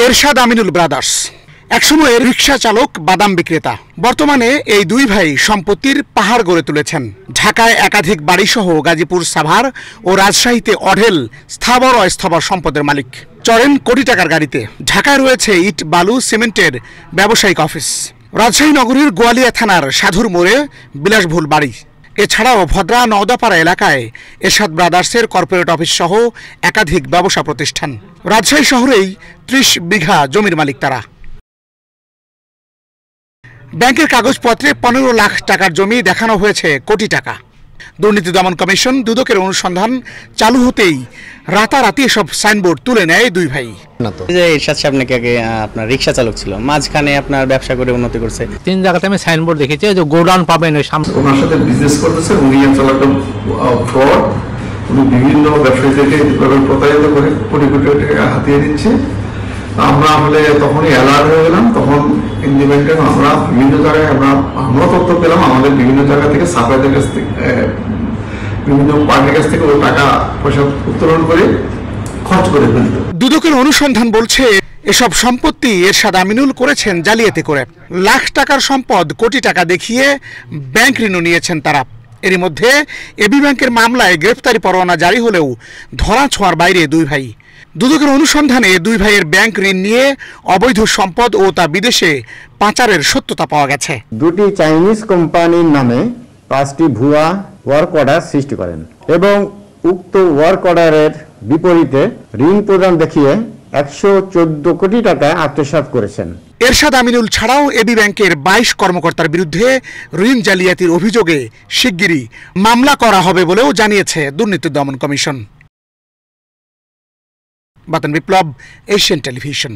এরশাদ Aminul brothers একসময়ের রিকশা চালক, বাদাম বিক্রেতা। বর্তমানে এই দুই ভাই সম্পত্তির পাহাড় গড়ে তুলেছেন। ঢাকায় একাধিক বাড়িসহ গাজীপুর, সাভার ও রাজশাহীতে অঢেল স্থাবর অস্থাবর সম্পদের মালিক। চড়েন কোটি টাকার গাড়িতে। ঢাকায় রয়েছে ইট, বালু, সিমেন্টের ব্যবসায়িক অফিস। রাজশাহী নগরীর গোয়ালিয়া থানার সাধুর মোড়ে বিলাসবহুল বাড়ি। এছাড়াও ভদ্রা নওদাপাড়া এলাকায় এরশাদ ব্রাদার্সের কর্পোরেট অফিস সহ একাধিক ব্যবসা প্রতিষ্ঠান। রাজশাহী শহরেই ৩০ বিঘা জমির মালিক তারা। ব্যাংকের কাগজপত্রে ১৫ লাখ টাকার জমি দেখানো হয়েছে কোটি টাকা। দুর্নীতি দমন কমিশন দুদকের অনুসন্ধান চালু হতেই রাতারাতি এসব সাইনবোর্ড তুলে নেয় দুই ভাই। এরশাদ সাহেব নাকি আগে আপনার রিকশা চালক ছিল, মাঝখানে আপনার ব্যবসা করে উন্নতি করছে। ৩ জায়গাতে আমি সাইনবোর্ড দেখেছি, যে গোডাউন পাবেন ওই সামনে। ওনার সাথে বিজনেস করতেছে, উনি আসলে একটা ফ্রড। উনি বিভিন্ন ব্যবসায়ীদেরকে প্রতারিত করে কোটি কোটি টাকা হাতিয়ে দিচ্ছে। আমরা আসলে তখনই অ্যালার্ট হয়ে গেলাম। তখন ইন্ডিপেন্ডেন্ট আমরা বিভিন্ন জায়গায় আমরা তথ্য পেলাম, আমাদের বিভিন্ন জায়গা থেকে সাপ্লাইদের কাছ থেকে, বিভিন্ন পার্টির কাছ থেকে ওই টাকা পয়সা উত্তোলন করে খরচ করে ফেলত। দুদকের অনুসন্ধান বলছে এসব সম্পত্তি এরশাদ আমিনুল করেছেন জালিয়াতি করে। লাখ টাকার সম্পদ কোটি টাকা দেখিয়ে ব্যাংক ঋণও নিয়েছেন তারা। এরই মধ্যে এবি ব্যাংকের মামলায় গ্রেফতারি পরোয়ানা জারি হলেও ধরা ছোঁয়ার বাইরে দুই ভাই। দুদকের অনুসন্ধানে দুই ভাইয়ের ব্যাংক ঋণ নিয়ে অবৈধ সম্পদ ও তা বিদেশে পাচারের সত্যতা পাওয়া গেছে। দুটি চাইনিজ কোম্পানির নামে 5টি ভুয়া ওয়ার্ক অর্ডার সৃষ্টি করেন এবং উক্ত ওয়ার্ক অর্ডারের বিপরীতে ঋণ প্রদান দেখিয়ে 114 কোটি টাকা আত্মসাৎ করেছেন। এরশাদ আমিনুল ছাড়াও এবি ব্যাংকের 22 কর্মকর্তার বিরুদ্ধে ঋণ জালিয়াতির অভিযোগে শিগগিরই মামলা করা হবে বলেও জানিয়েছে দুর্নীতি দমন কমিশন। বাতন বিপ্লব, এশিয়ান টেলিভিশন।